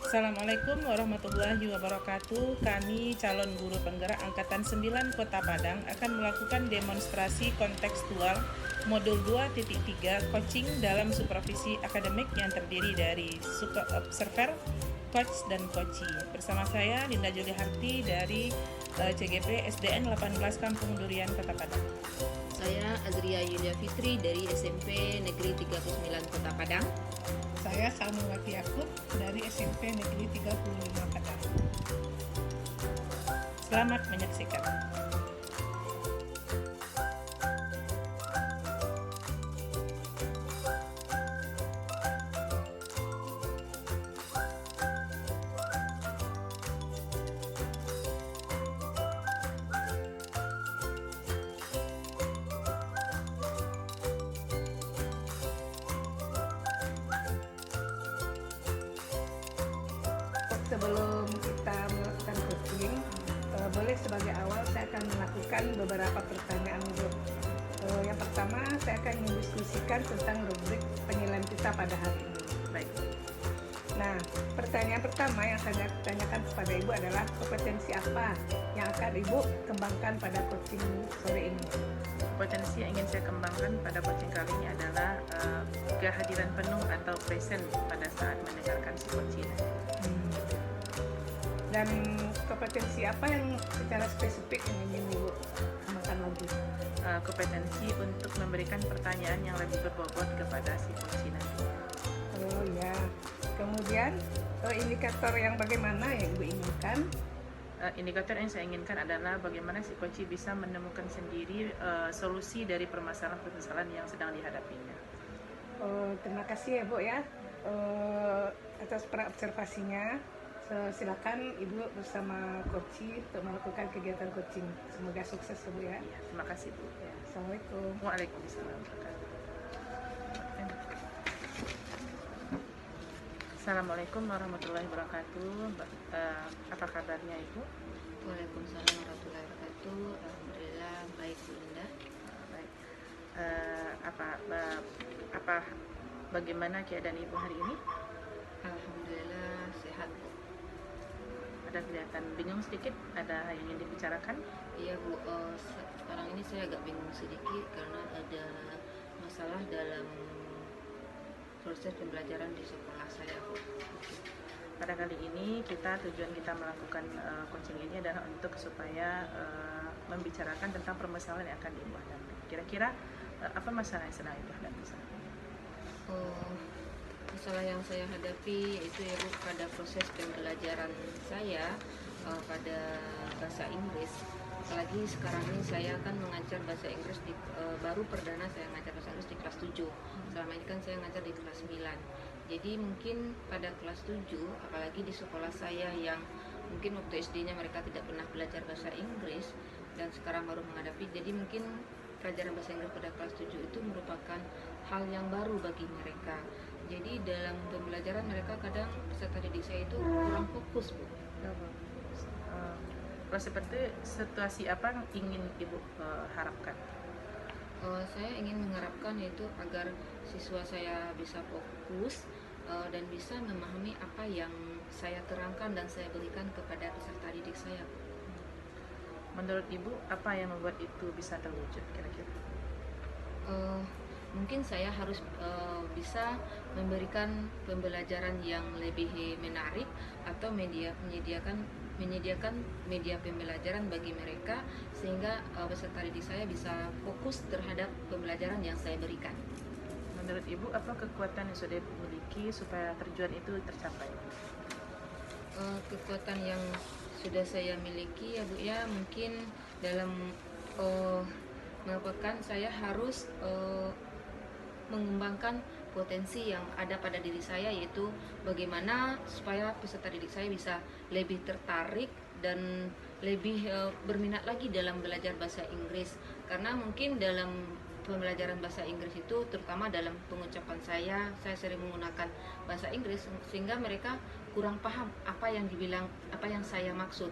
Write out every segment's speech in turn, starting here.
Assalamualaikum warahmatullahi wabarakatuh. Kami calon guru penggerak Angkatan 9 Kota Padang akan melakukan demonstrasi kontekstual modul 2.3 coaching dalam supervisi akademik yang terdiri dari super observer, coach, dan coachee. Bersama saya Linda Juli Harti dari CGP SDN 18 Kampung Durian Kota Padang. Saya Azria Yulia Fitri dari SMP Negeri 39 Kota Padang. Saya Samuwati Yakub dari SMP Negeri 35 Padang. Selamat menyaksikan. Sebelum kita melakukan coaching, boleh sebagai awal saya akan melakukan beberapa pertanyaan dulu. Yang pertama, saya akan mendiskusikan tentang rubrik penilaian kita pada hari ini. Baik. Nah, pertanyaan pertama yang saya tanyakan kepada Ibu adalah kompetensi apa yang akan Ibu kembangkan pada coaching sore ini? Potensi yang ingin saya kembangkan pada coaching kali ini adalah kehadiran penuh atau present pada saat mendengarkan si coaching. Dan kompetensi apa yang secara spesifik yang ingin Ibu kembangkan lagi? Kompetensi untuk memberikan pertanyaan yang lebih berbobot kepada si coaching nanti. Oh ya. Kemudian indikator yang bagaimana yang Ibu inginkan? Indikator yang saya inginkan adalah bagaimana si coaching bisa menemukan sendiri solusi dari permasalahan-permasalahan yang sedang dihadapinya. Terima kasih ya Bu ya atas observasinya. Silakan Ibu bersama coaching untuk melakukan kegiatan coaching. Semoga sukses ya Bu ya. Iya, terima kasih Bu. Ya, Assalamualaikum. Waalaikumsalam. Assalamualaikum warahmatullahi wabarakatuh. Apa kabarnya Ibu? Waalaikumsalam warahmatullahi wabarakatuh. Alhamdulillah baik Bu Linda. Baik. Bagaimana keadaan Ibu hari ini? Alhamdulillah sehat Bu. Ada kelihatan bingung sedikit, ada yang ingin dibicarakan? Iya Bu, sekarang ini saya agak bingung sedikit karena ada masalah dalam proses pembelajaran di sekolah saya Bu. Pada kali ini tujuan kita melakukan coaching ini adalah untuk supaya membicarakan tentang permasalahan yang akan Ibu hadapi. Kira-kira apa masalah yang sedang Ibu hadapi saat ini? Masalah yang saya hadapi yaitu ya Bu, pada proses pembelajaran saya pada bahasa Inggris. Apalagi sekarang ini saya akan mengajar bahasa Inggris baru perdana saya mengajar bahasa Inggris di kelas 7. Selama ini kan saya mengajar di kelas 9. Jadi mungkin pada kelas 7, apalagi di sekolah saya yang mungkin waktu SD-nya mereka tidak pernah belajar bahasa Inggris dan sekarang baru menghadapi, jadi mungkin pelajaran bahasa Inggris pada kelas 7 itu merupakan hal yang baru bagi mereka. Jadi dalam pembelajaran mereka kadang peserta didik saya itu kurang fokus Bu. Kalau seperti situasi apa yang ingin Ibu harapkan? Saya ingin mengharapkan yaitu agar siswa saya bisa fokus dan bisa memahami apa yang saya terangkan dan saya berikan kepada peserta didik saya. Menurut Ibu, apa yang membuat itu bisa terwujud kira-kira? Mungkin saya harus bisa memberikan pembelajaran yang lebih menarik atau menyediakan media pembelajaran bagi mereka sehingga peserta didik saya bisa fokus terhadap pembelajaran yang saya berikan. Menurut Ibu, apa kekuatan yang sudah Ibu miliki supaya tujuan itu tercapai? Kekuatan yang sudah saya miliki ya Bu ya, mungkin dalam merupakan saya harus mengembangkan potensi yang ada pada diri saya, yaitu bagaimana supaya peserta didik saya bisa lebih tertarik dan lebih berminat lagi dalam belajar bahasa Inggris. Karena mungkin dalam pembelajaran bahasa Inggris itu, terutama dalam pengucapan saya sering menggunakan bahasa Inggris sehingga mereka kurang paham apa yang dibilang, apa yang saya maksud.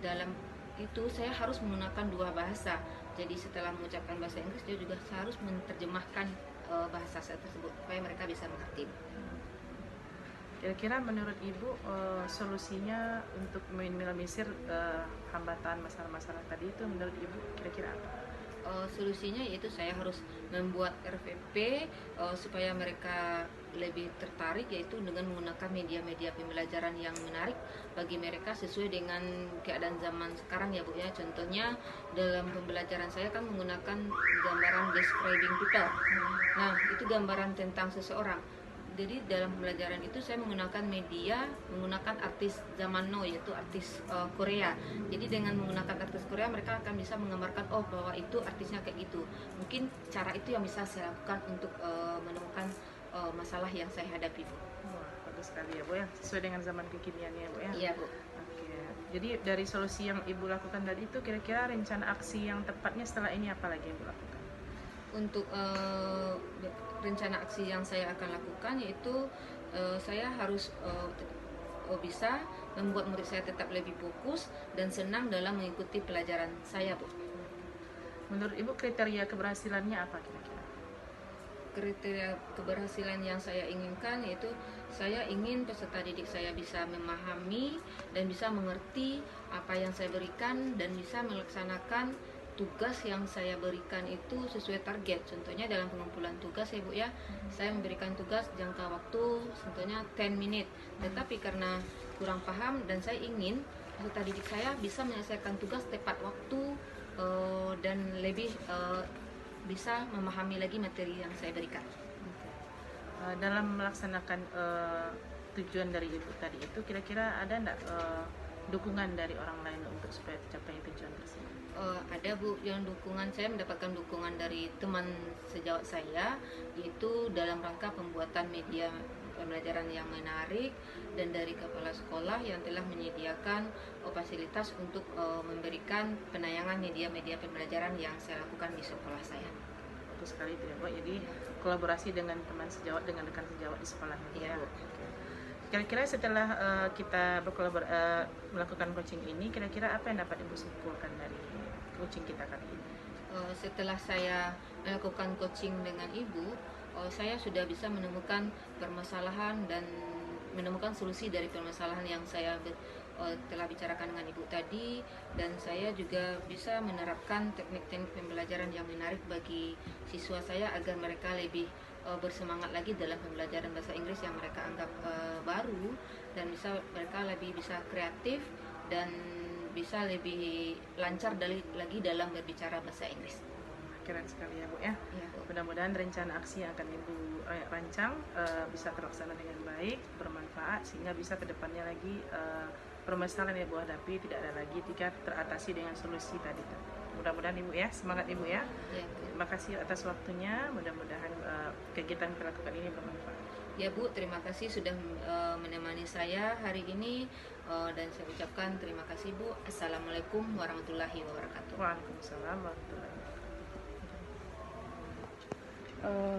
Dalam itu saya harus menggunakan dua bahasa. Jadi setelah mengucapkan bahasa Inggris, dia juga harus menerjemahkan bahasa saya tersebut supaya mereka bisa mengerti. Kira-kira menurut Ibu solusinya untuk meminimalisir hambatan masalah-masalah tadi itu menurut Ibu kira-kira apa? Solusinya yaitu saya harus membuat RVP supaya mereka lebih tertarik, yaitu dengan menggunakan media-media pembelajaran yang menarik bagi mereka sesuai dengan keadaan zaman sekarang ya Bu ya. Contohnya dalam pembelajaran saya kan menggunakan gambaran describing people. Nah, itu gambaran tentang seseorang. Jadi dalam pembelajaran itu saya menggunakan menggunakan artis zaman now, yaitu artis Korea. Jadi dengan menggunakan artis Korea mereka akan bisa menggambarkan bahwa itu artisnya kayak gitu. Mungkin cara itu yang bisa saya lakukan untuk menemukan masalah yang saya hadapi, Bu. Wah, bagus sekali ya Bu ya, sesuai dengan zaman kekiniannya ya Bu ya. Iya, Bu. Oke. Jadi dari solusi yang Ibu lakukan tadi itu kira-kira rencana aksi yang tepatnya setelah ini apa lagi yang Ibu lakukan? Untuk rencana aksi yang saya akan lakukan yaitu saya harus bisa membuat murid saya tetap lebih fokus dan senang dalam mengikuti pelajaran saya, Bu. Menurut Ibu kriteria keberhasilannya apa kira-kira? Kriteria keberhasilan yang saya inginkan yaitu saya ingin peserta didik saya bisa memahami dan bisa mengerti apa yang saya berikan dan bisa melaksanakan tugas yang saya berikan itu sesuai target. Contohnya dalam pengumpulan tugas ya Bu ya, saya memberikan tugas jangka waktu contohnya 10 menit. Tetapi karena kurang paham dan saya ingin peserta didik saya bisa menyelesaikan tugas tepat waktu dan lebih bisa memahami lagi materi yang saya berikan. Dalam melaksanakan tujuan dari Ibu tadi itu kira-kira ada enggak dukungan dari orang lain untuk supaya tercapai tujuan tersebut? Ada Bu, yang dukungan saya mendapatkan dukungan dari teman sejawat saya, yaitu dalam rangka pembuatan media pembelajaran yang menarik, dan dari kepala sekolah yang telah menyediakan fasilitas untuk memberikan penayangan media-media pembelajaran yang saya lakukan di sekolah saya. Bagus sekali itu ya Bu, jadi kolaborasi dengan teman sejawat, dengan rekan sejawat di sekolah ya Bu. Oke. Kira-kira setelah kita melakukan coaching ini, kira-kira apa yang dapat Ibu simpulkan dari coaching kita kali ini? Setelah saya melakukan coaching dengan Ibu, saya sudah bisa menemukan permasalahan dan menemukan solusi dari permasalahan yang saya telah bicarakan dengan Ibu tadi, dan saya juga bisa menerapkan teknik-teknik pembelajaran yang menarik bagi siswa saya agar mereka lebih bersemangat lagi dalam pembelajaran bahasa Inggris yang mereka anggap baru, dan mereka lebih bisa kreatif dan bisa lebih lancar lagi dalam berbicara bahasa Inggris. Keren sekali ya Bu ya. Ya, Bu. Mudah-mudahan rencana aksi yang akan Ibu rancang bisa terlaksana dengan baik, bermanfaat, sehingga bisa kedepannya lagi permasalahan yang Ibu hadapi tidak ada lagi jika teratasi dengan solusi tadi. Mudah-mudahan Ibu ya, semangat Ibu ya. Ya, Bu. Terima kasih atas waktunya, mudah-mudahan kegiatan yang kita lakukan ini bermanfaat. Ya Bu, terima kasih sudah menemani saya hari ini, dan saya ucapkan terima kasih Bu. Assalamualaikum warahmatullahi wabarakatuh. Waalaikumsalam warahmatullahi wabarakatuh.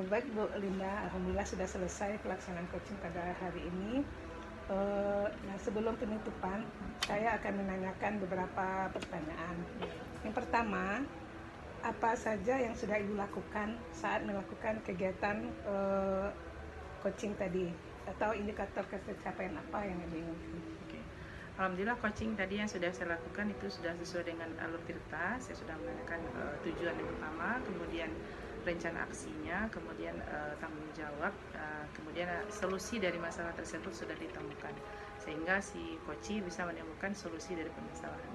Baik Bu Linda, alhamdulillah sudah selesai pelaksanaan coaching pada hari ini. Nah, sebelum penutupan, saya akan menanyakan beberapa pertanyaan. Yang pertama, apa saja yang sudah Ibu lakukan saat melakukan kegiatan coaching tadi, atau indikator pencapaian apa yang Ibu inginkan? Oke. Alhamdulillah coaching tadi yang sudah saya lakukan itu sudah sesuai dengan alur Tirta. Saya sudah menanyakan tujuan yang pertama, kemudian rencana aksinya, kemudian tanggung jawab, kemudian solusi dari masalah tersebut sudah ditemukan, sehingga si coach bisa menemukan solusi dari permasalahan.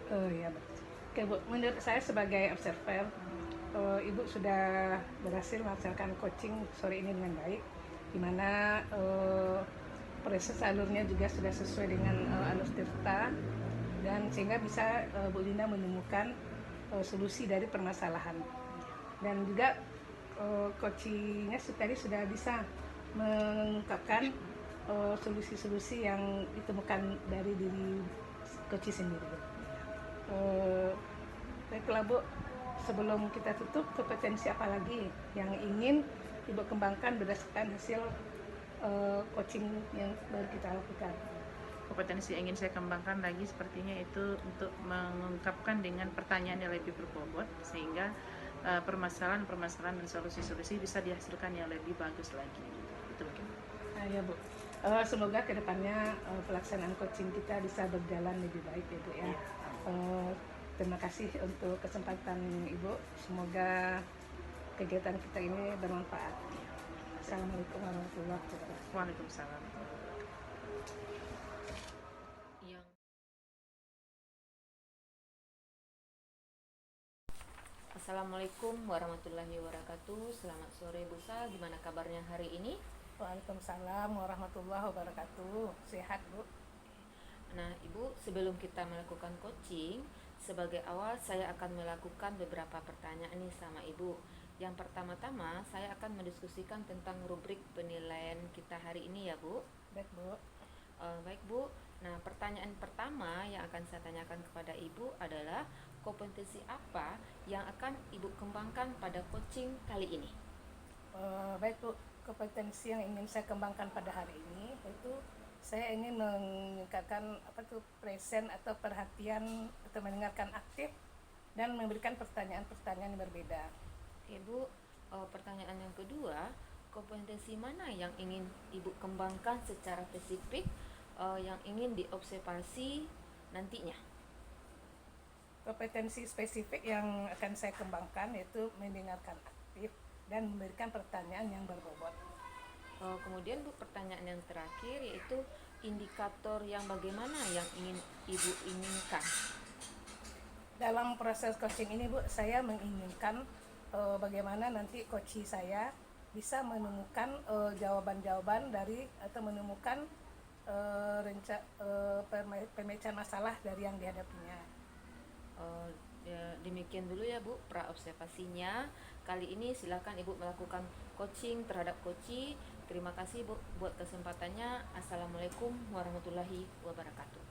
Oh ya, betul. Oke Bu, menurut saya sebagai observer, Ibu sudah berhasil melaksanakan coaching sore ini dengan baik, di mana proses alurnya juga sudah sesuai dengan alur Tirta, dan sehingga bisa Bu Linda menemukan solusi dari permasalahan. Dan juga coachingnya tadi sudah bisa mengungkapkan solusi-solusi yang ditemukan dari diri coach sendiri. Baiklah Bu, sebelum kita tutup, kompetensi apa lagi yang ingin Ibu kembangkan berdasarkan hasil coaching yang baru kita lakukan? Kompetensi yang ingin saya kembangkan lagi sepertinya itu untuk mengungkapkan dengan pertanyaan yang lebih berbobot, sehingga permasalahan-permasalahan dan solusi-solusi bisa dihasilkan yang lebih bagus lagi. Itu mungkin. Ya Bu, Semoga kedepannya pelaksanaan coaching kita bisa berjalan lebih baik ya Bu ya. Terima kasih untuk kesempatan Ibu. Semoga kegiatan kita ini bermanfaat. Assalamualaikum warahmatullahi wabarakatuh. Waalaikumsalam. Yang Assalamualaikum warahmatullahi wabarakatuh. Selamat sore Bu Sa, gimana kabarnya hari ini? Waalaikumsalam warahmatullahi wabarakatuh. Sehat Bu. Nah, Ibu, sebelum kita melakukan coaching, sebagai awal saya akan melakukan beberapa pertanyaan nih sama Ibu. Yang pertama-tama, saya akan mendiskusikan tentang rubrik penilaian kita hari ini ya, Bu. Baik Bu. Baik, Bu. Nah, pertanyaan pertama yang akan saya tanyakan kepada Ibu adalah kompetensi apa yang akan Ibu kembangkan pada coaching kali ini? Baik Bu, kompetensi yang ingin saya kembangkan pada hari ini yaitu saya ingin meningkatkan present atau perhatian atau mendengarkan aktif dan memberikan pertanyaan-pertanyaan yang berbeda. Oke, Bu. Pertanyaan yang kedua, kompetensi mana yang ingin Ibu kembangkan secara spesifik yang ingin diobservasi nantinya? Kompetensi spesifik yang akan saya kembangkan yaitu mendengarkan aktif dan memberikan pertanyaan yang berbobot. Kemudian Bu, pertanyaan yang terakhir yaitu indikator yang bagaimana yang ingin Ibu inginkan? Dalam proses coaching ini Bu, saya menginginkan bagaimana nanti coach saya bisa menemukan jawaban-jawaban dari atau menemukan pemecahan masalah dari yang dihadapinya. Demikian dulu ya Bu pra-observasinya. Kali ini silakan Ibu melakukan coaching terhadap coachi. Terima kasih Bu buat kesempatannya. Assalamualaikum warahmatullahi wabarakatuh.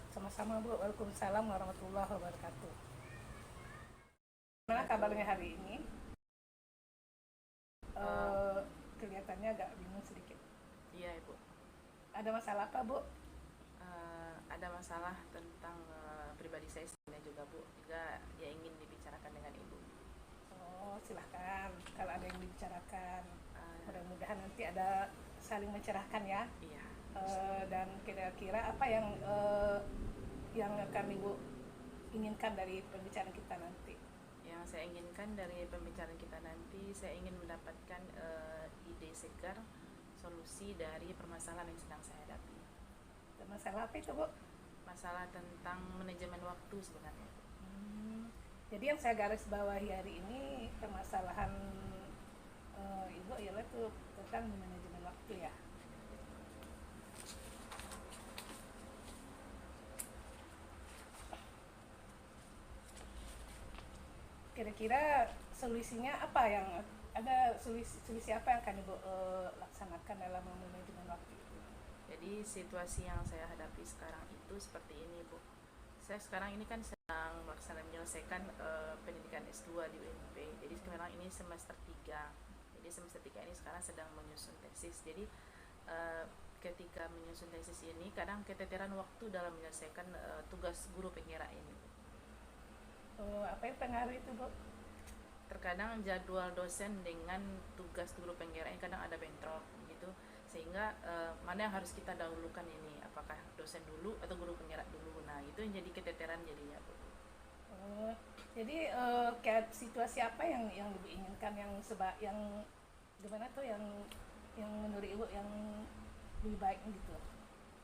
Sama-sama Bu. Waalaikumsalam warahmatullahi wabarakatuh. Gimana kabarnya hari ini? Kelihatannya agak bingung sedikit. Iya Ibu. Ada masalah apa Bu? Ada masalah tentang pribadi saya sebenarnya juga Bu. Juga ya ingin dibicarakan dengan Ibu. Oh silahkan. Kalau ada yang dibicarakan, mudah-mudahan nanti ada saling mencerahkan ya. Iya. Dan kira-kira apa yang akan Ibu inginkan dari pembicaraan kita nanti? Yang saya inginkan dari pembicaraan kita nanti, saya ingin mendapatkan ide segar solusi dari permasalahan yang sedang saya hadapi. Masalah apa itu Bu? Masalah tentang manajemen waktu sebenarnya. Jadi yang saya garis bawahi hari ini permasalahan Ibu ialah tuh tentang manajemen waktu ya. Kira-kira solusinya apa yang ada solusi apa yang akan Ibu laksanakan dalam manajemen waktu itu? Jadi situasi yang saya hadapi sekarang itu seperti ini Bu. Saya sekarang ini kan sedang menyelesaikan pendidikan S2 di UNP. Jadi sekarang ini semester 3. Jadi semester 3 ini sekarang sedang menyusun tesis. Jadi ketika menyusun tesis ini kadang keteteran waktu dalam menyelesaikan tugas guru penggerak ini. Apa yang pengaruh itu Bu? Terkadang jadwal dosen dengan tugas guru penggerak ini kadang ada bentrok gitu, sehingga mana yang harus kita dahulukan ini, apakah dosen dulu atau guru penggerak dulu. Nah itu yang jadi keteteran jadinya Bu. Jadi kayak situasi apa yang Ibu inginkan yang gimana tuh yang menurut Ibu yang lebih baik gitu?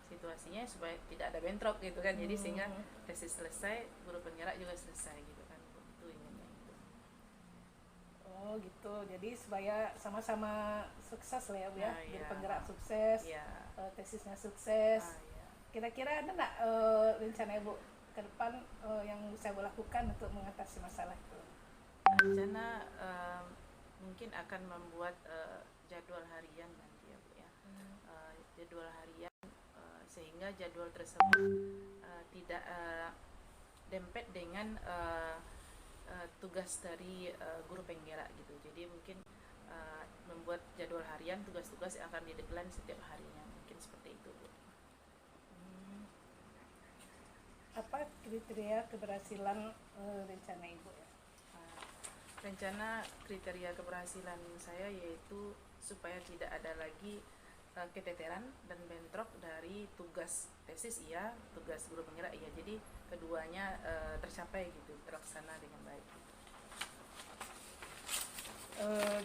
Situasinya supaya tidak ada bentrok gitu kan, jadi sehingga tesis selesai, guru penggerak juga selesai gitu kan Bu. Itu inginnya itu. Oh gitu, jadi supaya sama-sama sukses lah ya Bu ya, Nah, guru iya. penggerak sukses, Iya. tesisnya sukses. Iya. Kira-kira ada nggak rencana Ibu ke depan yang bisa Ibu lakukan untuk mengatasi masalah itu? Rencana mungkin akan membuat jadwal harian nanti ya Bu ya. Jadwal harian sehingga jadwal tersebut tidak dempet dengan tugas dari guru penggerak gitu. Jadi mungkin membuat jadwal harian tugas-tugas yang akan di-deadline setiap harinya, mungkin seperti itu Bu. Apa kriteria keberhasilan rencana Ibu ya? Rencana kriteria keberhasilan saya yaitu supaya tidak ada lagi keteteran dan bentrok dari tugas tesis iya, tugas guru penggerak iya. Jadi keduanya tercapai gitu, terlaksana dengan baik.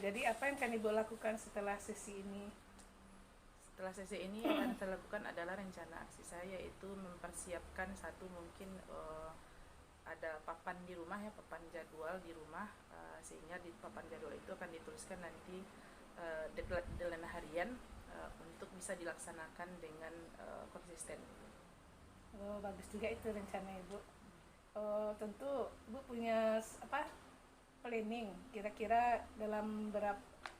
Jadi apa yang akan Ibu lakukan setelah sesi ini? Setelah sesi ini yang akan saya lakukan adalah rencana aksi saya, yaitu mempersiapkan satu mungkin ada papan di rumah ya, papan jadwal di rumah, sehingga di papan jadwal itu akan dituliskan nanti deadline harian untuk bisa dilaksanakan dengan konsisten. Bagus juga itu rencana Ibu. Tentu Ibu punya planning kira-kira dalam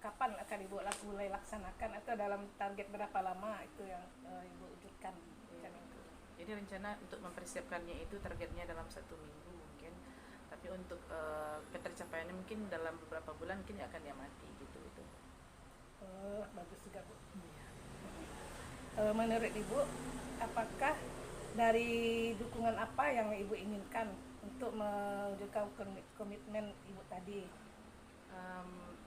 kapan akan Ibu mulai laksanakan, atau dalam target berapa lama itu yang Ibu wujudkan rencana itu? Jadi rencana untuk mempersiapkannya itu targetnya dalam 1 minggu mungkin, tapi untuk ketercapaiannya mungkin dalam beberapa bulan mungkin akan diamati gitu itu. Bagus juga Bu. Menurut Ibu, apakah dari dukungan apa yang Ibu inginkan untuk mewujudkan komitmen Ibu tadi?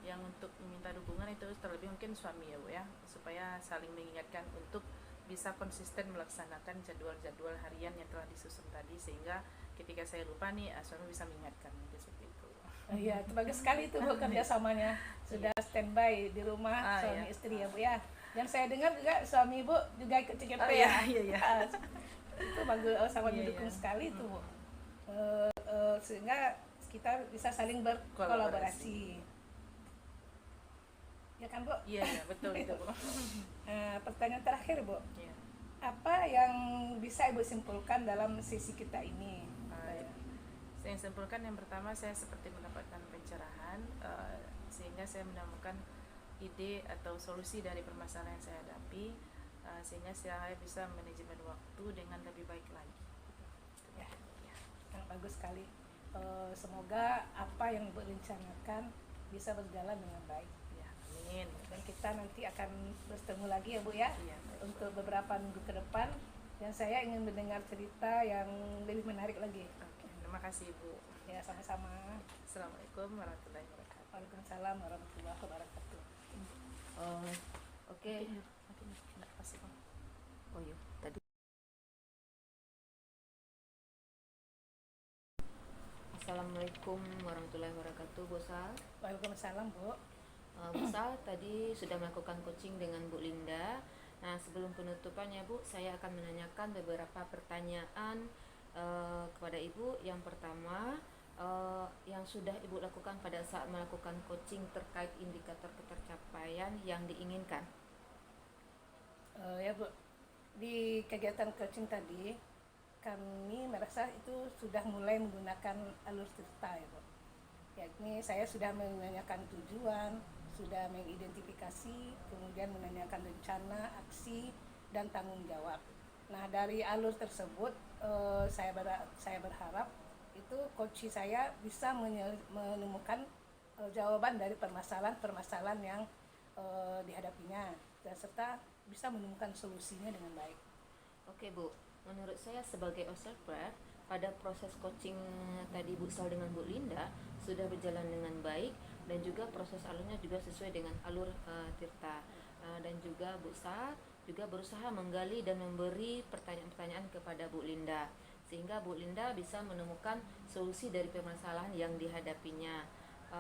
Yang untuk meminta dukungan itu terlebih mungkin suami ya Bu ya, supaya saling mengingatkan untuk bisa konsisten melaksanakan jadwal-jadwal harian yang telah disusun tadi, sehingga ketika saya lupa nih suami bisa mengingatkan seperti itu. Iya, itu bagus sekali itu Bu kerjasamanya. Sudah standby di rumah suami istri ya Bu ya. Dan saya dengar juga suami Ibu juga ikut CGP ya. Iya. Itu bagus, sangat mendukung sekali itu Bu. Sehingga kita bisa saling berkolaborasi. Ya kan Bu? Iya, betul itu Bu. Pertanyaan terakhir Bu. Iya. Apa yang bisa Ibu simpulkan dalam sesi kita ini? Saya simpulkan, yang pertama saya seperti mendapatkan pencerahan, sehingga saya menemukan ide atau solusi dari permasalahan yang saya hadapi, sehingga saya bisa manajemen waktu dengan lebih baik lagi. Ya, bagus sekali. Semoga apa yang Ibu rencanakan bisa berjalan dengan baik. Ya, amin. Dan kita nanti akan bertemu lagi ya Bu ya, Iya, untuk beberapa minggu ke depan. Dan saya ingin mendengar cerita yang lebih menarik lagi. Oke, terima kasih Bu. Ya, sama-sama. Assalamualaikum warahmatullahi wabarakatuh. Waalaikumsalam warahmatullahi wabarakatuh. Oke. Tidak pasti Bang. Oh iya, tadi. Assalamualaikum warahmatullahi wabarakatuh, Bu Sal. Waalaikumsalam Bu. Bu Sal tadi sudah melakukan coaching dengan Bu Linda. Nah, sebelum penutupannya Bu, saya akan menanyakan beberapa pertanyaan kepada Ibu. Yang pertama, yang sudah Ibu lakukan pada saat melakukan coaching terkait indikator ketercapaian yang diinginkan. Ya Bu, di kegiatan coaching tadi kami merasa itu sudah mulai menggunakan alur cerita ya Bu. Yakni saya sudah menanyakan tujuan, sudah mengidentifikasi, kemudian menanyakan rencana, aksi, dan tanggung jawab. Nah, dari alur tersebut saya berharap itu coach saya bisa menemukan jawaban dari permasalahan-permasalahan yang dihadapinya, dan serta bisa menemukan solusinya dengan baik. Oke Bu, menurut saya sebagai observer, pada proses coaching tadi Bu Sal dengan Bu Linda sudah berjalan dengan baik, dan juga proses alurnya juga sesuai dengan alur Tirta, dan juga Bu Sal juga berusaha menggali dan memberi pertanyaan-pertanyaan kepada Bu Linda, sehingga Bu Linda bisa menemukan solusi dari permasalahan yang dihadapinya.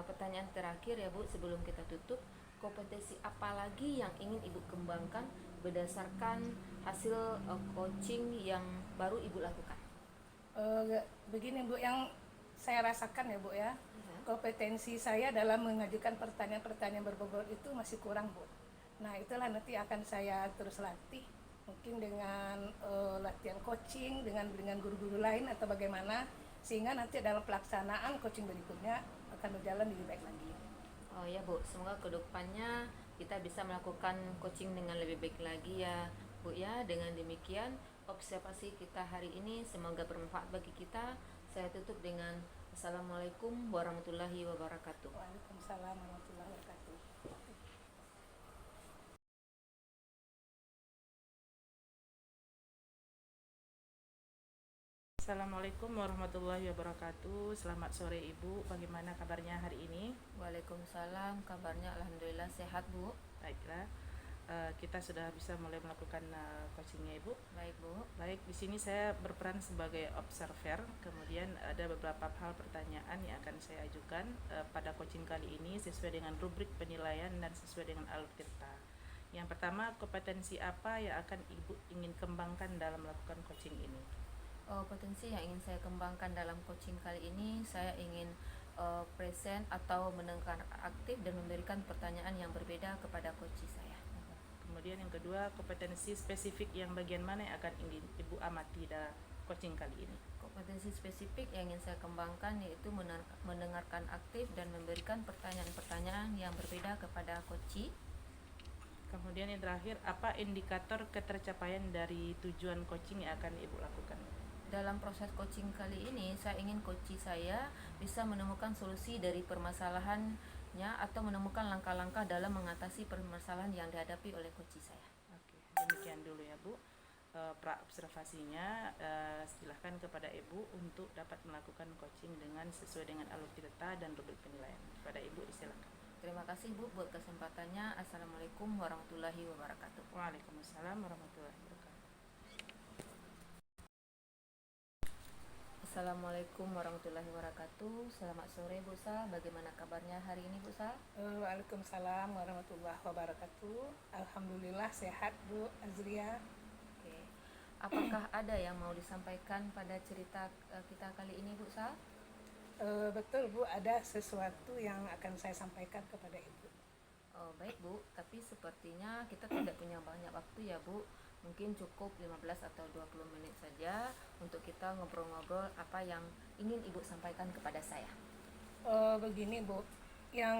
Pertanyaan terakhir ya Bu, sebelum kita tutup, kompetensi apa lagi yang ingin Ibu kembangkan berdasarkan hasil coaching yang baru Ibu lakukan? Begini Bu, yang saya rasakan ya Bu ya, kompetensi saya dalam mengajukan pertanyaan-pertanyaan berbobot itu masih kurang Bu. Nah, itulah nanti akan saya terus latih, mungkin dengan latihan coaching dengan guru-guru lain atau bagaimana, sehingga nanti dalam pelaksanaan coaching berikutnya akan berjalan lebih baik lagi. Oh ya Bu, semoga kedepannya kita bisa melakukan coaching dengan lebih baik lagi ya Bu ya. Dengan demikian observasi kita hari ini semoga bermanfaat bagi kita. Saya tutup dengan Assalamualaikum warahmatullahi wabarakatuh. Waalaikumsalam warahmatullahi wabarakatuh. Assalamualaikum warahmatullahi wabarakatuh. Selamat sore Ibu, bagaimana kabarnya hari ini? Waalaikumsalam, kabarnya alhamdulillah sehat Bu. Baiklah, kita sudah bisa mulai melakukan coachingnya Ibu. Baik Bu. Baik, di sini saya berperan sebagai observer. Kemudian ada beberapa hal pertanyaan yang akan saya ajukan pada coaching kali ini sesuai dengan rubrik penilaian dan sesuai dengan alur tirta. Yang pertama, kompetensi apa yang akan Ibu ingin kembangkan dalam melakukan coaching ini? Potensi yang ingin saya kembangkan dalam coaching kali ini, saya ingin present atau mendengar aktif dan memberikan pertanyaan yang berbeda kepada coach saya. Kemudian yang kedua, kompetensi spesifik yang bagian mana yang akan ingin Ibu amati dalam coaching kali ini? Kompetensi spesifik yang ingin saya kembangkan yaitu mendengarkan aktif dan memberikan pertanyaan-pertanyaan yang berbeda kepada coach. Kemudian yang terakhir, apa indikator ketercapaian dari tujuan coaching yang akan Ibu lakukan? Dalam proses coaching kali ini, saya ingin coach saya bisa menemukan solusi dari permasalahannya atau menemukan langkah-langkah dalam mengatasi permasalahan yang dihadapi oleh coach saya. Oke, demikian dulu ya Bu. Pra-observasinya, silahkan kepada Ibu untuk dapat melakukan coaching dengan sesuai dengan alur tirta dan rubrik penilaian. Kepada Ibu disilakan. Terima kasih Bu buat kesempatannya. Assalamualaikum warahmatullahi wabarakatuh. Waalaikumsalam warahmatullahi wabarakatuh. Assalamualaikum warahmatullahi wabarakatuh. Selamat sore Bu Sa. Bagaimana kabarnya hari ini Bu Sa? Waalaikumsalam warahmatullahi wabarakatuh. Alhamdulillah sehat Bu Azria. Oke. Apakah ada yang mau disampaikan pada cerita kita kali ini Bu Sa? Betul Bu, ada sesuatu yang akan saya sampaikan kepada Ibu. Oh, baik Bu, tapi sepertinya kita tidak punya banyak waktu ya Bu. Mungkin cukup 15 atau 20 menit saja untuk kita ngobrol-ngobrol apa yang ingin Ibu sampaikan kepada saya. Begini Bu, yang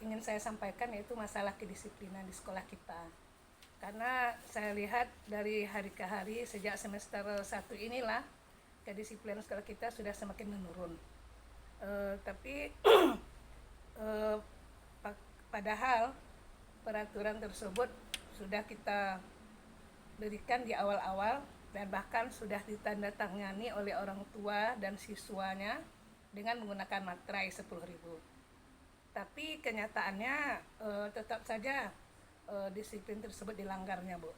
ingin saya sampaikan yaitu masalah kedisiplinan di sekolah kita. Karena saya lihat dari hari ke hari sejak semester 1 inilah kedisiplinan sekolah kita sudah semakin menurun. Tapi padahal peraturan tersebut sudah kita berikan di awal-awal dan bahkan sudah ditandatangani oleh orang tua dan siswanya dengan menggunakan materai 10.000. Tapi kenyataannya tetap saja disiplin tersebut dilanggarnya Bu.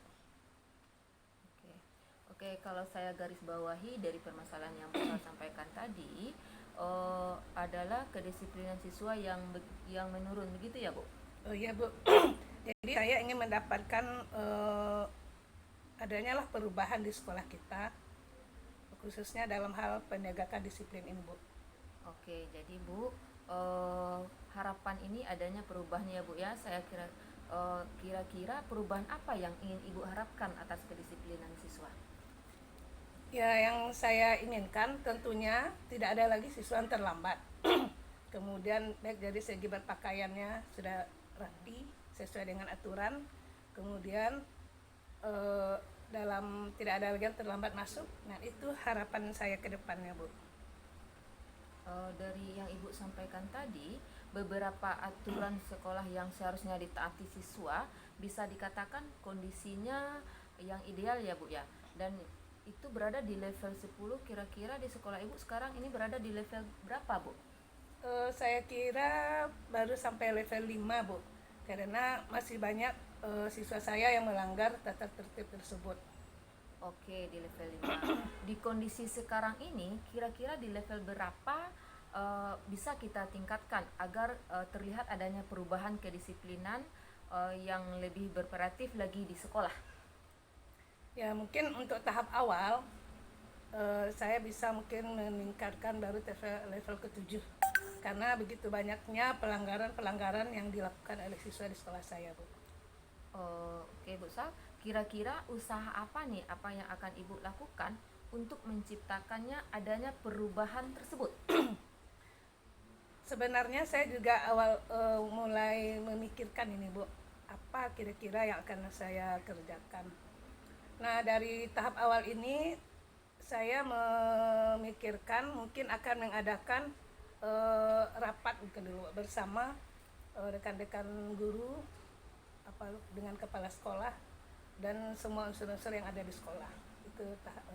Oke, kalau saya garis bawahi dari permasalahan yang Bapak sampaikan tadi adalah kedisiplinan siswa yang menurun, begitu ya Bu? Oh iya Bu. Jadi saya ingin mendapatkan adanya lah perubahan di sekolah kita, khususnya dalam hal penegakan disiplin ini Bu. Oke, jadi Bu, harapan ini adanya perubahannya Bu ya. Saya kira-kira perubahan apa yang ingin Ibu harapkan atas kedisiplinan siswa? Ya, yang saya inginkan tentunya tidak ada lagi siswa yang terlambat. Kemudian baik dari segi berpakaiannya sudah rapi sesuai dengan aturan. Kemudian dalam tidak ada lagi yang terlambat masuk. Nah, itu harapan saya ke depannya Bu. Dari yang Ibu sampaikan tadi, beberapa aturan sekolah yang seharusnya ditaati siswa bisa dikatakan kondisinya yang ideal ya Bu ya. Dan itu berada di level 10, kira-kira di sekolah Ibu sekarang ini berada di level berapa Bu? Saya kira baru sampai level 5 Bu, karena masih banyak siswa saya yang melanggar tata tertib tersebut. Oke, di level 5. Di kondisi sekarang ini, kira-kira di level berapa bisa kita tingkatkan agar terlihat adanya perubahan kedisiplinan yang lebih berperatif lagi di sekolah? Ya, mungkin untuk tahap awal saya bisa mungkin meningkatkan baru level ke-7, karena begitu banyaknya pelanggaran yang dilakukan oleh siswa di sekolah saya Bu. Oke Bu Sa, kira-kira usaha apa nih yang akan Ibu lakukan untuk menciptakannya adanya perubahan tersebut? Sebenarnya saya juga mulai memikirkan ini Bu, apa kira-kira yang akan saya kerjakan. Nah, dari tahap awal ini saya memikirkan mungkin akan mengadakan rapat dulu bersama rekan-rekan guru, dengan kepala sekolah dan semua unsur-unsur yang ada di sekolah. Itu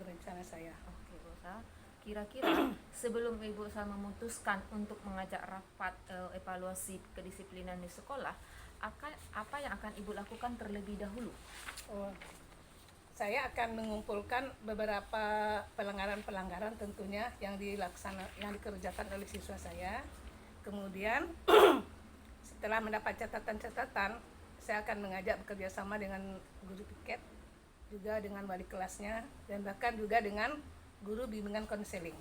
rencana saya. Oke Bu Sa, kira-kira sebelum Ibu Sa memutuskan untuk mengajak rapat evaluasi kedisiplinan di sekolah, apa yang akan Ibu lakukan terlebih dahulu? Oh, saya akan mengumpulkan beberapa pelanggaran-pelanggaran tentunya yang dikerjakan oleh siswa saya. Kemudian setelah mendapat catatan-catatan, saya akan mengajak bekerja sama dengan guru piket, juga dengan wali kelasnya, dan bahkan juga dengan guru bimbingan konseling.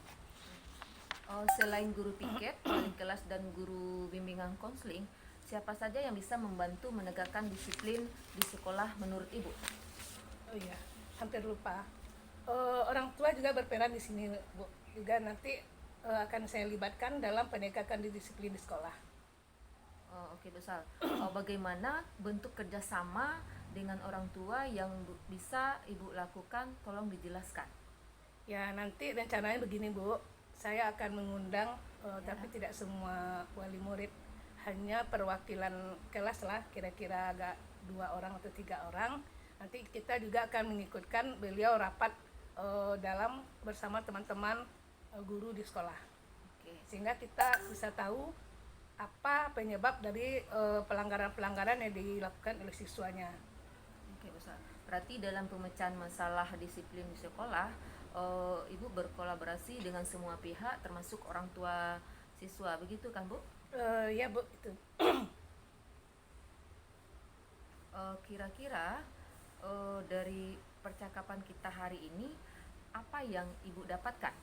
Selain guru piket, wali kelas dan guru bimbingan konseling, siapa saja yang bisa membantu menegakkan disiplin di sekolah menurut Ibu? Oh iya, hampir lupa. Orang tua juga berperan di sini, Bu. Juga nanti akan saya libatkan dalam penegakan disiplin di sekolah. Oke, Bu Sal. Bagaimana bentuk kerjasama dengan orang tua yang bisa Ibu lakukan? Tolong dijelaskan. Ya, nanti rencananya begini, Bu. Saya akan mengundang, tapi tidak semua wali murid, hanya perwakilan kelas lah, kira-kira agak 2 orang atau 3 orang. Nanti kita juga akan mengikutkan beliau rapat dalam bersama teman-teman guru di sekolah. Oke. Sehingga kita bisa tahu apa penyebab dari pelanggaran-pelanggaran yang dilakukan oleh siswanya. Oke, Bu Sal. Berarti dalam pemecahan masalah disiplin di sekolah, Ibu berkolaborasi dengan semua pihak termasuk orang tua siswa, begitu kan, Bu? Ya, Bu, itu. Kira-kira dari percakapan kita hari ini, apa yang Ibu dapatkan?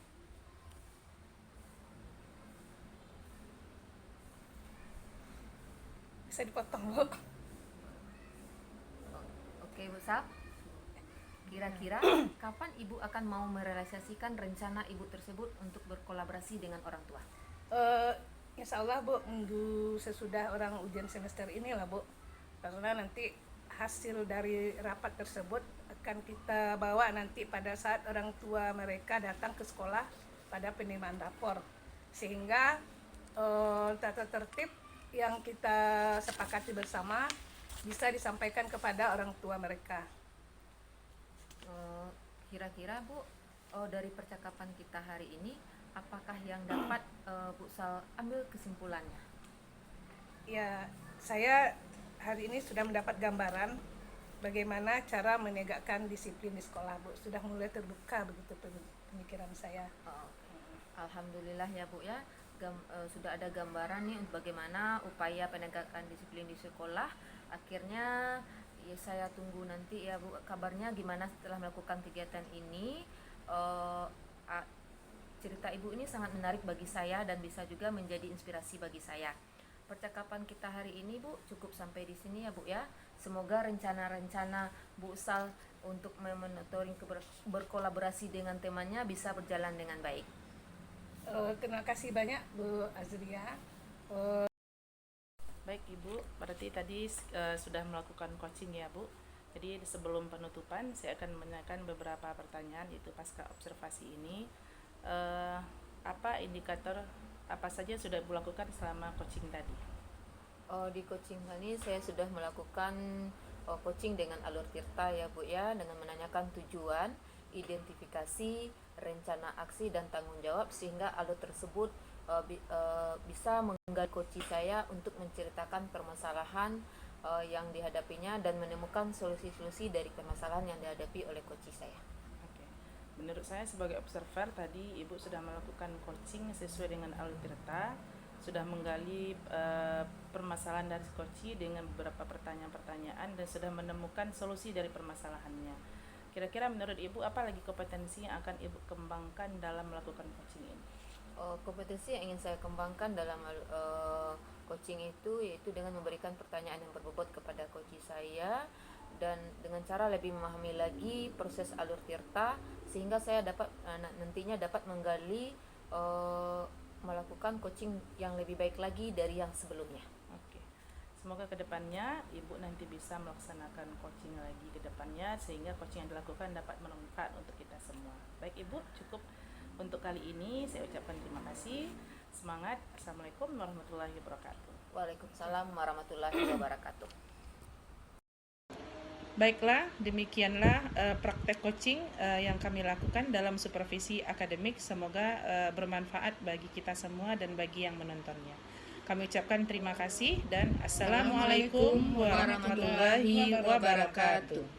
Bisa dipotong, Bu. Oke, Bu Sal. Kira-kira kapan Ibu akan mau merealisasikan rencana Ibu tersebut untuk berkolaborasi dengan orang tua? Insya Allah, Bu, minggu sesudah orang ujian semester ini lah, Bu. Karena nanti hasil dari rapat tersebut akan kita bawa nanti pada saat orang tua mereka datang ke sekolah pada penerimaan rapor. Sehingga tata tertib yang kita sepakati bersama bisa disampaikan kepada orang tua mereka. Kira-kira, Bu, dari percakapan kita hari ini, apakah yang dapat Bu Sal ambil kesimpulannya? Ya, saya hari ini sudah mendapat gambaran bagaimana cara menegakkan disiplin di sekolah, Bu. Sudah mulai terbuka begitu pemikiran saya. Alhamdulillah ya, Bu ya. Sudah ada gambaran nih untuk bagaimana upaya penegakan disiplin di sekolah. Akhirnya ya saya tunggu nanti ya, Bu, kabarnya gimana setelah melakukan kegiatan ini. Cerita Ibu ini sangat menarik bagi saya dan bisa juga menjadi inspirasi bagi saya. Percakapan kita hari ini, Bu, cukup sampai di sini ya, Bu ya. Semoga rencana-rencana Bu Sal untuk memonitoring berkolaborasi dengan temannya bisa berjalan dengan baik. Terima kasih banyak, Bu Azria. Baik Ibu, berarti tadi sudah melakukan coaching ya Bu. Jadi sebelum penutupan saya akan menanyakan beberapa pertanyaan yaitu pasca observasi ini. Apa indikator apa saja sudah Ibu lakukan selama coaching tadi? Di coaching ini saya sudah melakukan coaching dengan alur tirta ya, Bu ya, dengan menanyakan tujuan, identifikasi, rencana aksi dan tanggung jawab sehingga alur tersebut bisa menggali coach saya untuk menceritakan permasalahan yang dihadapinya dan menemukan solusi-solusi dari permasalahan yang dihadapi oleh coach saya. Oke. Menurut saya sebagai observer tadi Ibu sudah melakukan coaching sesuai dengan alur tirta, sudah menggali permasalahan dari coach dengan beberapa pertanyaan-pertanyaan dan sudah menemukan solusi dari permasalahannya. Kira-kira menurut Ibu apa lagi kompetensi yang akan Ibu kembangkan dalam melakukan coaching ini? Kompetensi yang ingin saya kembangkan dalam coaching itu yaitu dengan memberikan pertanyaan yang berbobot kepada coach saya dan dengan cara lebih memahami lagi proses alur tirta sehingga saya dapat nantinya dapat menggali melakukan coaching yang lebih baik lagi dari yang sebelumnya. Oke. Semoga kedepannya Ibu nanti bisa melaksanakan coaching lagi ke depannya sehingga coaching yang dilakukan dapat bermanfaat untuk kita semua. Baik Ibu, cukup untuk kali ini saya ucapkan terima kasih. Semangat. Assalamualaikum warahmatullahi wabarakatuh. Waalaikumsalam warahmatullahi wabarakatuh. Baiklah, demikianlah praktek coaching yang kami lakukan dalam supervisi akademik. Semoga bermanfaat bagi kita semua dan bagi yang menontonnya. Kami ucapkan terima kasih dan Assalamualaikum warahmatullahi wabarakatuh.